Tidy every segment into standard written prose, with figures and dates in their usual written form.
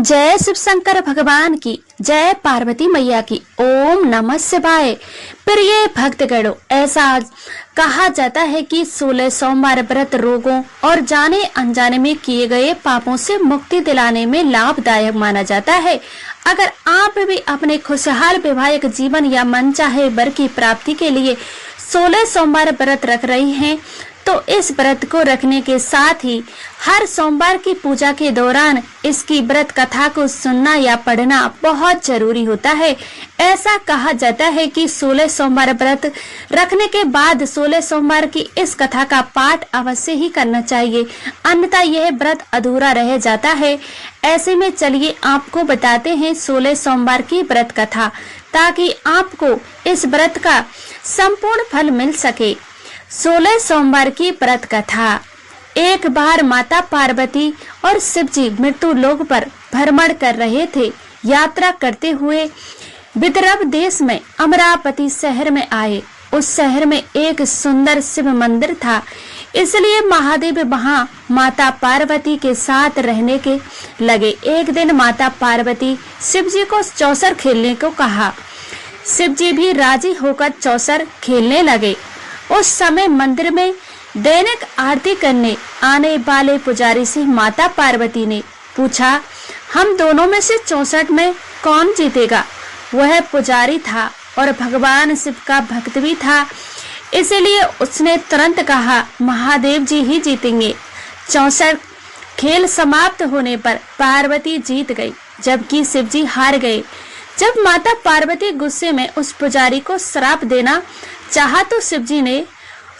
जय शिव शंकर भगवान की, जय पार्वती मैया की। ओम नमः शिवाय। प्रिय भक्तगणों, ऐसा कहा जाता है कि 16 सोमवार व्रत रोगों और जाने अनजाने में किए गए पापों से मुक्ति दिलाने में लाभदायक माना जाता है। अगर आप भी अपने खुशहाल वैवाहिक जीवन या मनचाहे वर की प्राप्ति के लिए 16 सोमवार व्रत रख रही हैं, तो इस व्रत को रखने के साथ ही हर सोमवार की पूजा के दौरान इसकी व्रत कथा को सुनना या पढ़ना बहुत जरूरी होता है। ऐसा कहा जाता है कि 16 सोमवार व्रत रखने के बाद 16 सोमवार की इस कथा का पाठ अवश्य ही करना चाहिए, अन्यथा यह व्रत अधूरा रह जाता है। ऐसे में चलिए आपको बताते हैं 16 सोमवार की व्रत कथा, ताकि आपको इस व्रत का संपूर्ण फल मिल सके। 16 सोमवार की व्रत कथा। एक बार माता पार्वती और शिव जी मृत्यु लोक पर भ्रमण कर रहे थे। यात्रा करते हुए विदर्भ देश में अमरावती शहर में आए। उस शहर में एक सुंदर शिव मंदिर था, इसलिए महादेव वहां माता पार्वती के साथ रहने के लगे। एक दिन माता पार्वती शिव जी को चौसर खेलने को कहा। शिव जी भी राजी होकर चौसर खेलने लगे। उस समय मंदिर में दैनिक आरती करने आने वाले पुजारी से माता पार्वती ने पूछा, हम दोनों में से 64 में कौन जीतेगा? वह पुजारी था और भगवान शिव का भक्त भी था, इसलिए उसने तुरंत कहा, महादेव जी ही जीतेंगे। 64 खेल समाप्त होने पर पार्वती जीत गई, जबकि शिव जी हार गए। जब माता पार्वती गुस्से में उस पुजारी को श्राप देना चाहा तो शिव जी ने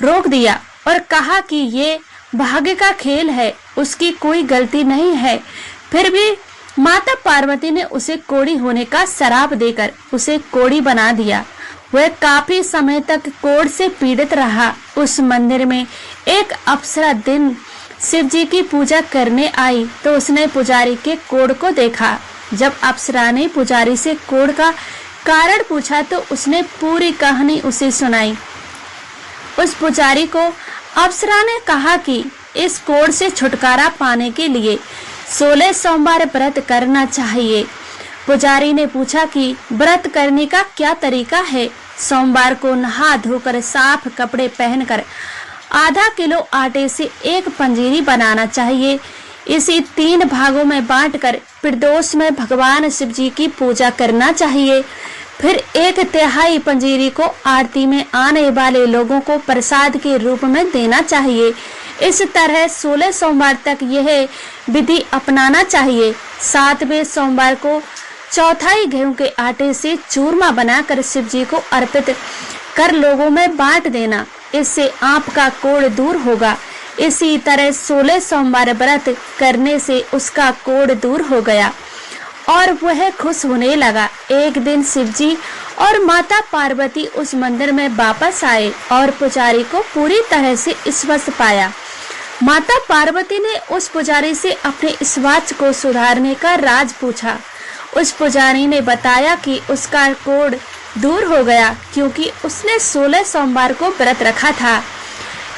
रोक दिया और कहा कि ये भाग्य का खेल है, उसकी कोई गलती नहीं है। फिर भी माता पार्वती ने उसे कोढ़ी होने का श्राप देकर उसे कोढ़ी बना दिया। वह काफी समय तक कोढ़ से पीड़ित रहा। उस मंदिर में एक अप्सरा दिन शिव जी की पूजा करने आई तो उसने पुजारी के कोढ़ को देखा। जब अप्सरा ने पुजारी से कोढ़ का कारण पूछा तो उसने पूरी कहानी उसे सुनाई। उस पुजारी को अप्सरा ने कहा कि इस कोढ़ से छुटकारा पाने के लिए 16 सोमवार व्रत करना चाहिए। पुजारी ने पूछा कि व्रत करने का क्या तरीका है? सोमवार को नहा धोकर साफ कपड़े पहनकर आधा किलो आटे से एक पंजीरी बनाना चाहिए। इसी 3 भागों में बांटकर प्रदोष में भगवान शिव जी की पूजा करना चाहिए। फिर 1/3 पंजीरी को आरती में आने वाले लोगों को प्रसाद के रूप में देना चाहिए। इस तरह 16 सोमवार तक यह विधि अपनाना चाहिए। 7वें सोमवार को 1/4 गेहूं के आटे से चूरमा बनाकर शिव जी को अर्पित कर लोगों में बांट देना, इससे आपका कोढ़ दूर होगा। इसी तरह 16 सोमवार व्रत करने से उसका कोढ़ दूर हो गया और वह खुश होने लगा। एक दिन शिव जी और माता पार्वती उस मंदिर में वापस आए और पुजारी को पूरी तरह से स्वस्थ पाया। माता पार्वती ने उस पुजारी से अपने स्वास्थ्य को सुधारने का राज पूछा। उस पुजारी ने बताया कि उसका कोढ़ दूर हो गया क्योंकि उसने 16 सोमवार को व्रत रखा था।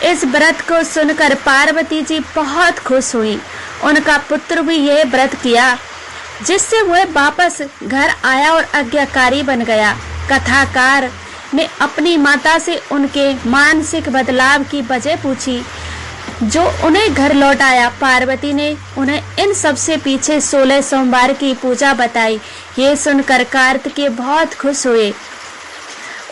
इस व्रत को सुनकर पार्वती जी बहुत खुश हुई। उनका पुत्र भी यह व्रत किया, जिससे वह वापस घर आया और आज्ञाकारी बन गया। कथाकार ने अपनी माता से उनके मानसिक बदलाव की वजह पूछी, जो उन्हें घर लौटाया। पार्वती ने उन्हें इन सब से पीछे 16 सोमवार की पूजा बताई। ये सुनकर कार्तिकेय बहुत खुश हुए।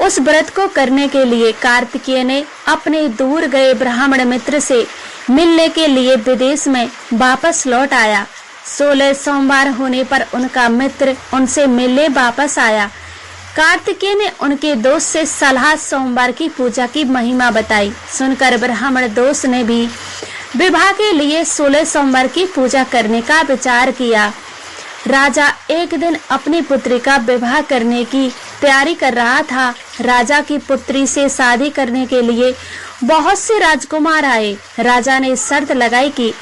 उस व्रत को करने के लिए कार्तिकेय ने अपने दूर गए ब्राह्मण मित्र से मिलने के लिए विदेश में वापस लौट आया। 16 सोमवार होने पर उनका मित्र उनसे मिलने वापस आया। कार्तिकेय ने उनके दोस्त से सलाह सोमवार की पूजा की महिमा बताई। सुनकर ब्राह्मण दोस्त ने भी विवाह के लिए 16 सोमवार की पूजा करने का विचार किया। राजा एक दिन अपनी पुत्री का विवाह करने की तैयारी कर रहा था। राजा की पुत्री से शादी करने के लिए बहुत से राजकुमार आए। राजा ने शर्त लगाई कि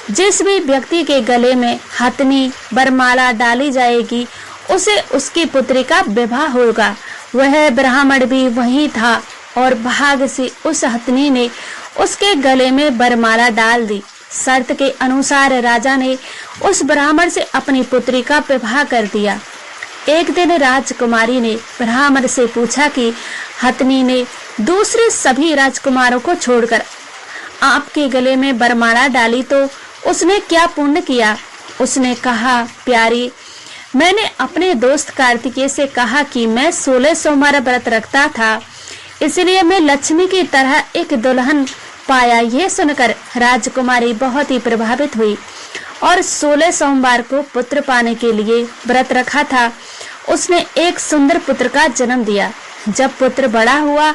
जिस भी व्यक्ति के गले में हथनी वरमाला डाली जाएगी उसे उसकी पुत्री का विवाह होगा। वह ब्राह्मण भी वही था और भाग से उस हथनी ने उसके गले में वरमाला डाल दी। शर्त के अनुसार राजा ने उस ब्राह्मण से अपनी पुत्री का विवाह कर दिया। एक दिन राजकुमारी ने ब्राह्मण से पूछा कि हथनी ने दूसरे सभी राजकुमारों को छोड़कर आपके गले में वरमाला डाली तो उसने क्या पुण्य किया? उसने कहा, प्यारी, मैंने अपने दोस्त कार्तिकेय से कहा कि मैं 16 सोमवार व्रत रखता था, इसलिए मैं लक्ष्मी की तरह एक दुल्हन पाया। यह सुनकर राजकुमारी बहुत ही प्रभावित हुई और 16 सोमवार को पुत्र पाने के लिए व्रत रखा था। उसने एक सुंदर पुत्र का जन्म दिया। जब पुत्र बड़ा हुआ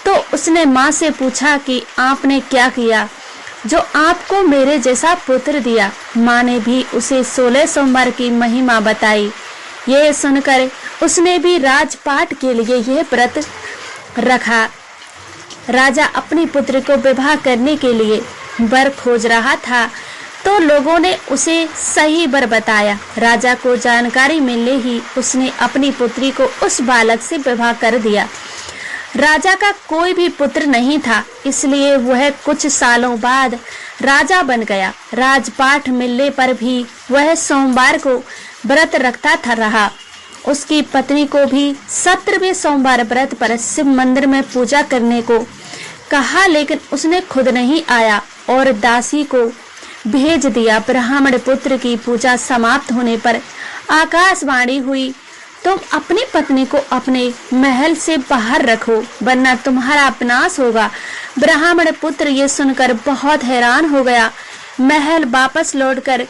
तो उसने माँ से पूछा कि आपने क्या किया जो आपको मेरे जैसा पुत्र दिया। माँ ने भी उसे 16 सोमवार की महिमा बताई। यह सुनकर उसने भी राजपाट के लिए यह व्रत रखा। राजा अपनी पुत्री को विवाह करने के लिए वर खोज रहा था तो लोगों ने उसे सही वर बताया। राजा को जानकारी मिलने ही उसने अपनी पुत्री को उस बालक से विवाह कर दिया। राजा का कोई भी पुत्र नहीं था, इसलिए वह कुछ सालों बाद राजा बन गया। राजपाट मिलने पर भी वह सोमवार को व्रत रखता रहा। उसकी पत्नी को भी 17वें सोमवार व्रत पर शिव मंदिर में पूजा करने को कहा, लेकिन उसने खुद नहीं आया और दासी को भेज दिया। ब्राह्मण पुत्र की पूजा समाप्त होने पर आकाशवाणी हुई, तुम अपनी पत्नी को अपने महल से बाहर रखो वरना तुम्हारा विनाश होगा। ब्राह्मण पुत्र ये सुनकर बहुत हैरान हो गया। महल वापस लौटकर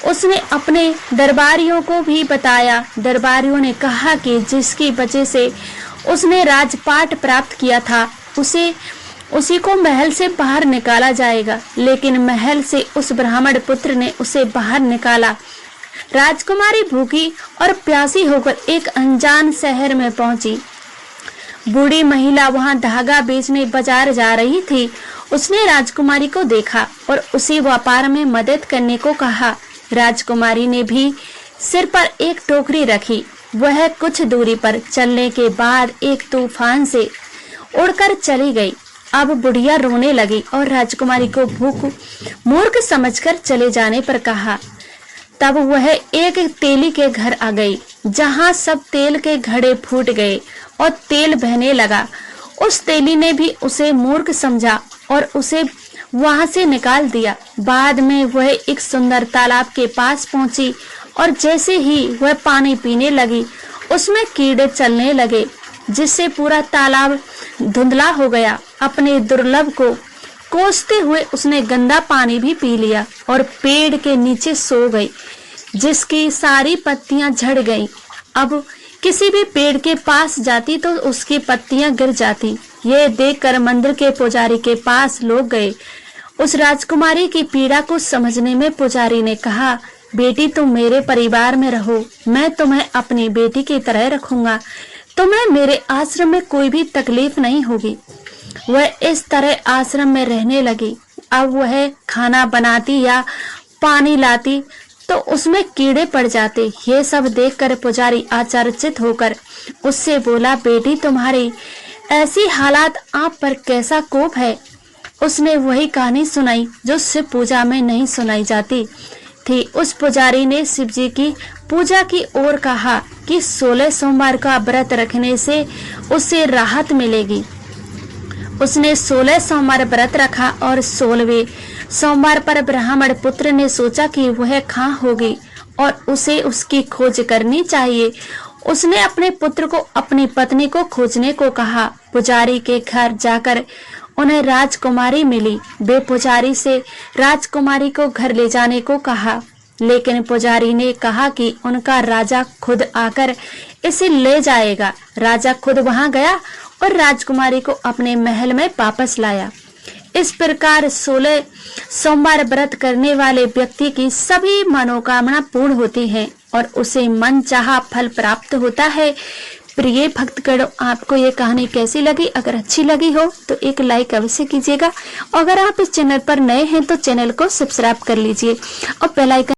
उसने अपने दरबारियों को भी बताया। दरबारियों ने कहा कि जिसकी वजह से उसने राजपाट प्राप्त किया था उसी को महल से बाहर निकाला जाएगा। लेकिन महल से उस ब्राह्मण पुत्र ने उसे बाहर निकाला। राजकुमारी भूखी और प्यासी होकर एक अनजान शहर में पहुंची। बूढ़ी महिला वहां धागा बेचने बाजार जा रही थी। उसने राजकुमारी को देखा और उसे व्यापार में मदद करने को कहा। राजकुमारी ने भी सिर पर एक टोकरी रखी। वह कुछ दूरी पर चलने के बाद एक तूफान से उड़कर चली गई। अब बुढ़िया रोने लगी और राजकुमारी को मूर्ख समझकर चले जाने पर कहा। तब वह एक तेली के घर आ गई, जहां सब तेल के घड़े फूट गए और तेल बहने लगा। उस तेली ने भी उसे मूर्ख समझा और उसे वहां से निकाल दिया। बाद में वह एक सुंदर तालाब के पास पहुंची और जैसे ही वह पानी पीने लगी उसमें कीड़े चलने लगे, जिससे पूरा तालाब धुंधला हो गया। अपने दुर्लभ को कोसते हुए उसने गंदा पानी भी पी लिया और पेड़ के नीचे सो गई, जिसकी सारी पत्तियां झड़ गईं। अब किसी भी पेड़ के पास जाती तो उसकी पत्तियां गिर जाती। ये देखकर मंदिर के पुजारी के पास लोग गए। उस राजकुमारी की पीड़ा को समझने में पुजारी ने कहा, बेटी तुम मेरे परिवार में रहो, मैं तुम्हें अपनी बेटी की तरह रखूंगा। तुम्हें मेरे आश्रम में कोई भी तकलीफ नहीं होगी। वह इस तरह आश्रम में रहने लगी। अब वह खाना बनाती या पानी लाती तो उसमें कीड़े पड़ जाते। ये सब देखकर पुजारी आश्चर्यचकित होकर उससे बोला, बेटी तुम्हारी ऐसी हालात आप पर कैसा कोप है। उसने वही कहानी सुनाई जो शिव पूजा में नहीं सुनाई जाती थी। उस पुजारी ने शिव जी की पूजा की ओर कहा कि 16 सोमवार का व्रत रखने से उसे राहत मिलेगी। उसने 16 सोमवार व्रत रखा और 16वें सोमवार पर ब्राह्मण पुत्र ने सोचा कि वह कहाँ होगी और उसे उसकी खोज करनी चाहिए। उसने अपने पुत्र को अपनी पत्नी को खोजने को कहा। पुजारी के घर जाकर उन्हें राजकुमारी मिली। वे पुजारी से राजकुमारी को घर ले जाने को कहा, लेकिन पुजारी ने कहा कि उनका राजा खुद आकर इसे ले जाएगा। राजा खुद वहां गया और राजकुमारी को अपने महल में वापस लाया। इस प्रकार 16 सोमवार व्रत करने वाले व्यक्ति की सभी मनोकामना पूर्ण होती हैं और उसे मन चाहा फल प्राप्त होता है। प्रिय भक्तगणों, आपको ये कहानी कैसी लगी? अगर अच्छी लगी हो तो एक लाइक अवश्य कीजिएगा। अगर आप इस चैनल पर नए हैं तो चैनल को सब्सक्राइब कर लीजिए और बेल आइकन